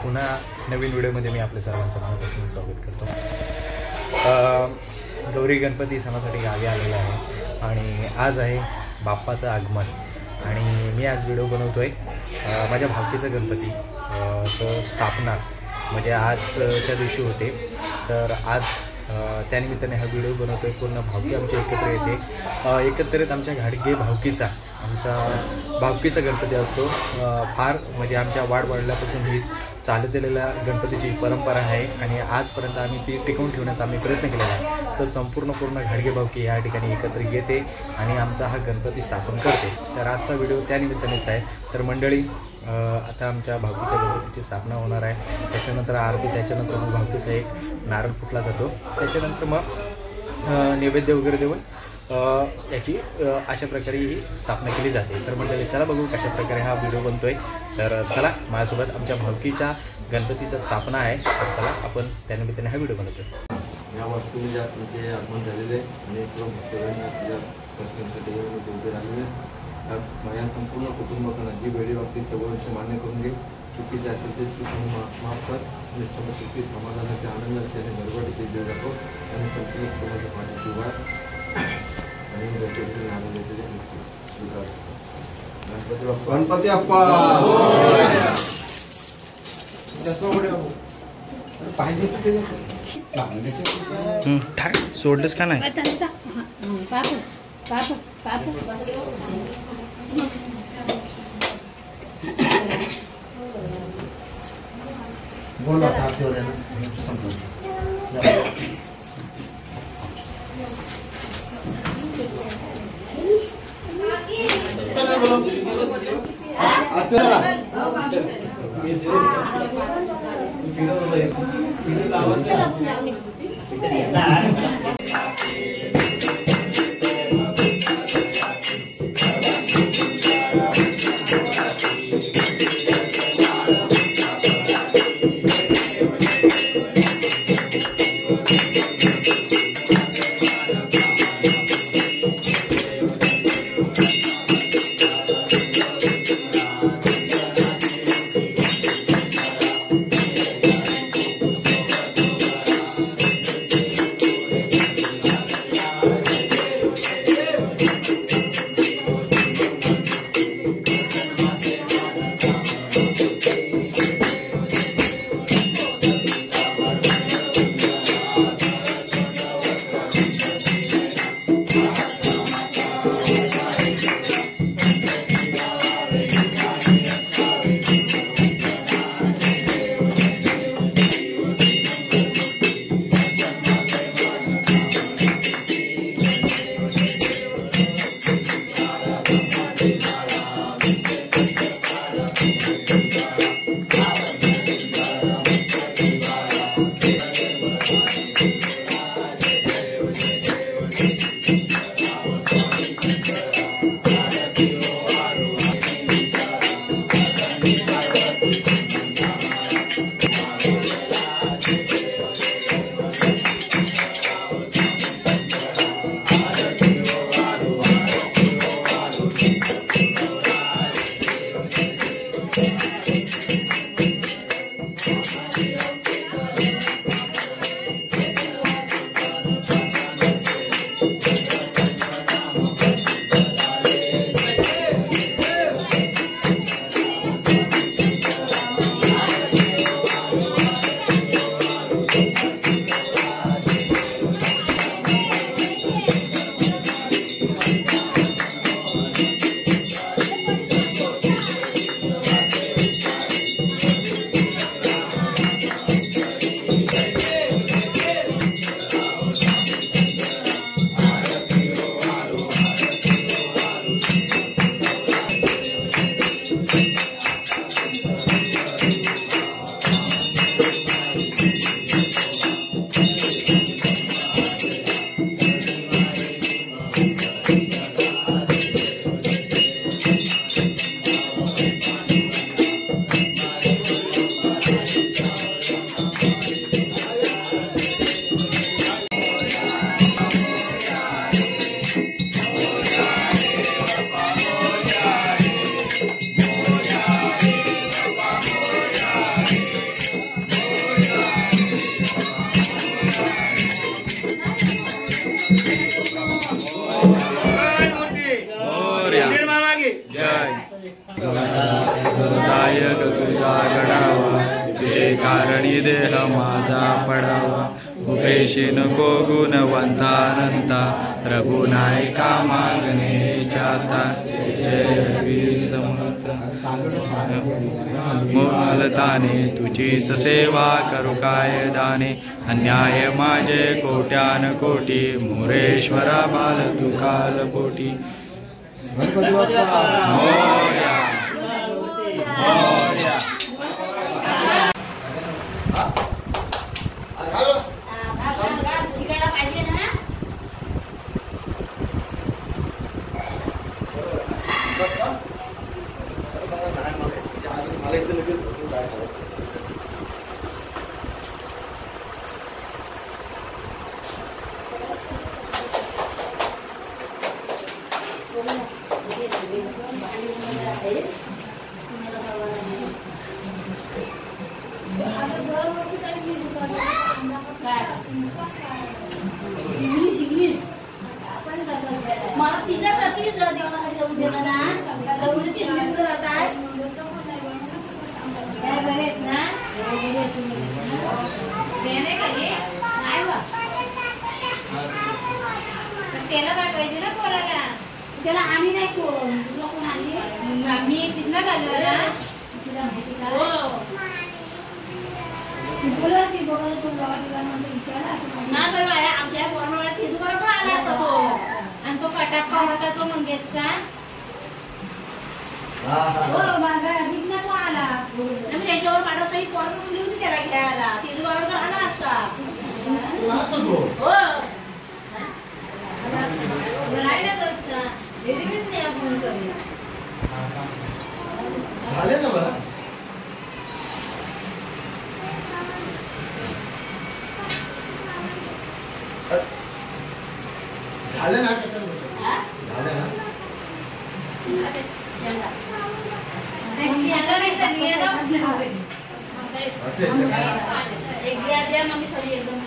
पुन्हा नवीन व्हिडिओमध्ये मी आपल्या सर्वांचं मनापासून स्वागत करतो। गौरी गणपती सणासाठी गावी आलेलो आहे आणि आज आहे बाप्पाचं आगमन आणि मी आज व्हिडिओ बनवतोय माझ्या भावकीचा गणपती तो स्थापना म्हणजे आजच्या दिवशी होते, तर आज त्यानिमित्ताने हा व्हिडिओ बनवतोय। पूर्ण भावकी आमच्या एकत्र येते, एकत्रित आमच्या घाडगे भावकीचा आमचा भावकीचा गणपती असतो। फार म्हणजे आमच्या वाढवाढल्यापासून ही चालत आलेल्या गणपतीची परंपरा आहे आणि आजपर्यंत आम्ही ती टिकवून ठेवण्याचा आम्ही प्रयत्न केलेला आहे। तर संपूर्ण घाडगे भावकी या ठिकाणी एकत्र येते आणि आमचा हा गणपती स्थापन करते। तर आजचा व्हिडिओ त्यानिमित्तानेच आहे। तर मंडळी आता आमच्या भावकीच्या गणपतीची स्थापना होणार आहे, त्याच्यानंतर आरती, त्याच्यानंतर मग भावकीचा एक नारळ फुटला जातो, त्याच्यानंतर मग नैवेद्य वगैरे देऊन याची अशा प्रकारे ही स्थापना केली जाते। तर मंडळी चला बघू कशा प्रकारे हा व्हिडिओ बनतोय। तर चला माझ्यासोबत आमच्या भावकीच्या गणपतीचा स्थापना आहे, तर चला आपण त्यानिमित्ताने हा व्हिडिओ बनवतोय। या वर्षी जे आगमन झालेले आणि भक्तगण आपल्या दर्शनासाठी उभे राहिलेले माझ्या संपूर्ण कुटुंबाकडून जी वेळी बाबतीत जवळचे मान्य करून घे, चुकीचे असेल ते चूक माफ कर आणि चुकी समाधानाच्या आनंदात त्याने गडबडीचे जीव जातो आणि संपूर्ण कुटुंबाच्या पाठीची वाढ आणि गणपती आनंदाचे गणपती बाप्पा पाहिजे सोडलंच का नाही बोला कारणी देह माझा पडावा उपेशी नको गुणवंतानंता रघुनायका मागणे जाता जय रवी समर्थ मोलताने तुझीच सेवा करू काय दाने अन्याय माझे कोट्यान कोटी मोरेश्वरा बाल तू काल पोटी गणपती बाप्पा मोरया मोरया शिकायला पाहिजे ना. मला इथे लगेच काय करायचं. इंग्लिश मला तिच्या जाती देवासाठी जाऊ दिलं ना. दौडी तीन मिनिटं जाताय. त्याला पाठवायचे ना पोराला. त्याला आम्ही नाही कोण तुला कोण आली आम्ही तिथनं घाललो ना. तुला माहिती का तुला ती बघा तू गावाला विचारा ना बरं आहे आमच्या पोराला तिथं बरोबर आला असतो तो. आणि तो कटाप्पा होता तो मंगेशचा. हो माझा जिथनं तो आला आम्ही त्याच्यावर पाठवतो तरी पोरं सुली होती त्याला खेळायला. तिथं बरोबर आला असता. हो राहिलाच असता रेल्वेच नाही फोन करेल. झाले ना बरं. झालं ना झालं ना. एक द्या मग सगळी एकदम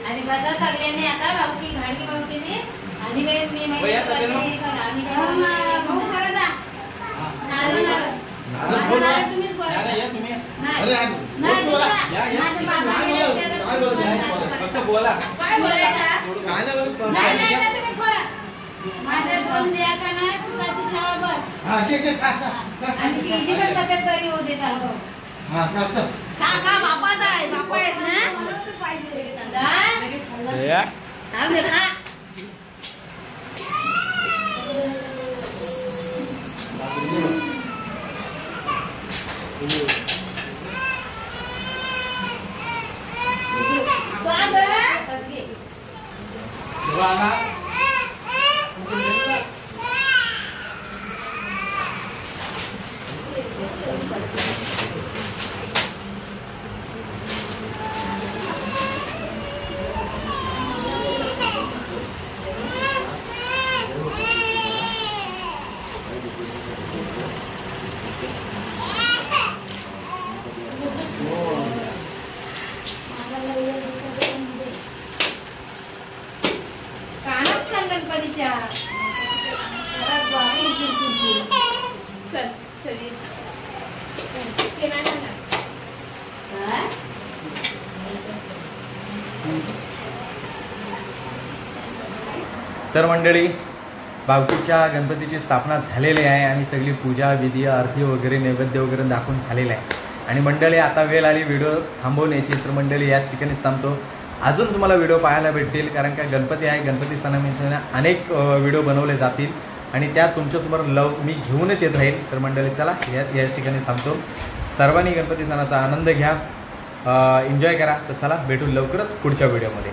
आणि बसा सगळ्यांनी आता भाऊकी घाडकी भाऊकीने आणि मी माहिती आम्ही आणि तिची पण तब्येत बरी होऊ दे चालू. का बापाचा आहे बापा आहेस ना. तर मंडळी भावकीच्या गणपतीची स्थापना झालेली आहे आणि सगळी पूजा विधी आरती वगैरे नैवेद्य वगैरे दाखवून झालेलं आहे. आणि मंडळी आता वेळ आली व्हिडिओ थांबवण्याची. तर मंडळी याच ठिकाणीच थांबतो. अजून तुम्हाला व्हिडिओ पाहायला भेटतील कारण का गणपती आहे. गणपती सणानिमित्ताने अनेक व्हिडिओ बनवले जातील आणि त्या तुमच्यासमोर मी घेऊनच येत राहील. तर मंडळी चला याच ठिकाणी थांबतो. सर्वांनी गणपती सणाचा आनंद घ्या, एन्जॉय करा. तर चला भेटू लवकरच पुढच्या व्हिडिओमध्ये.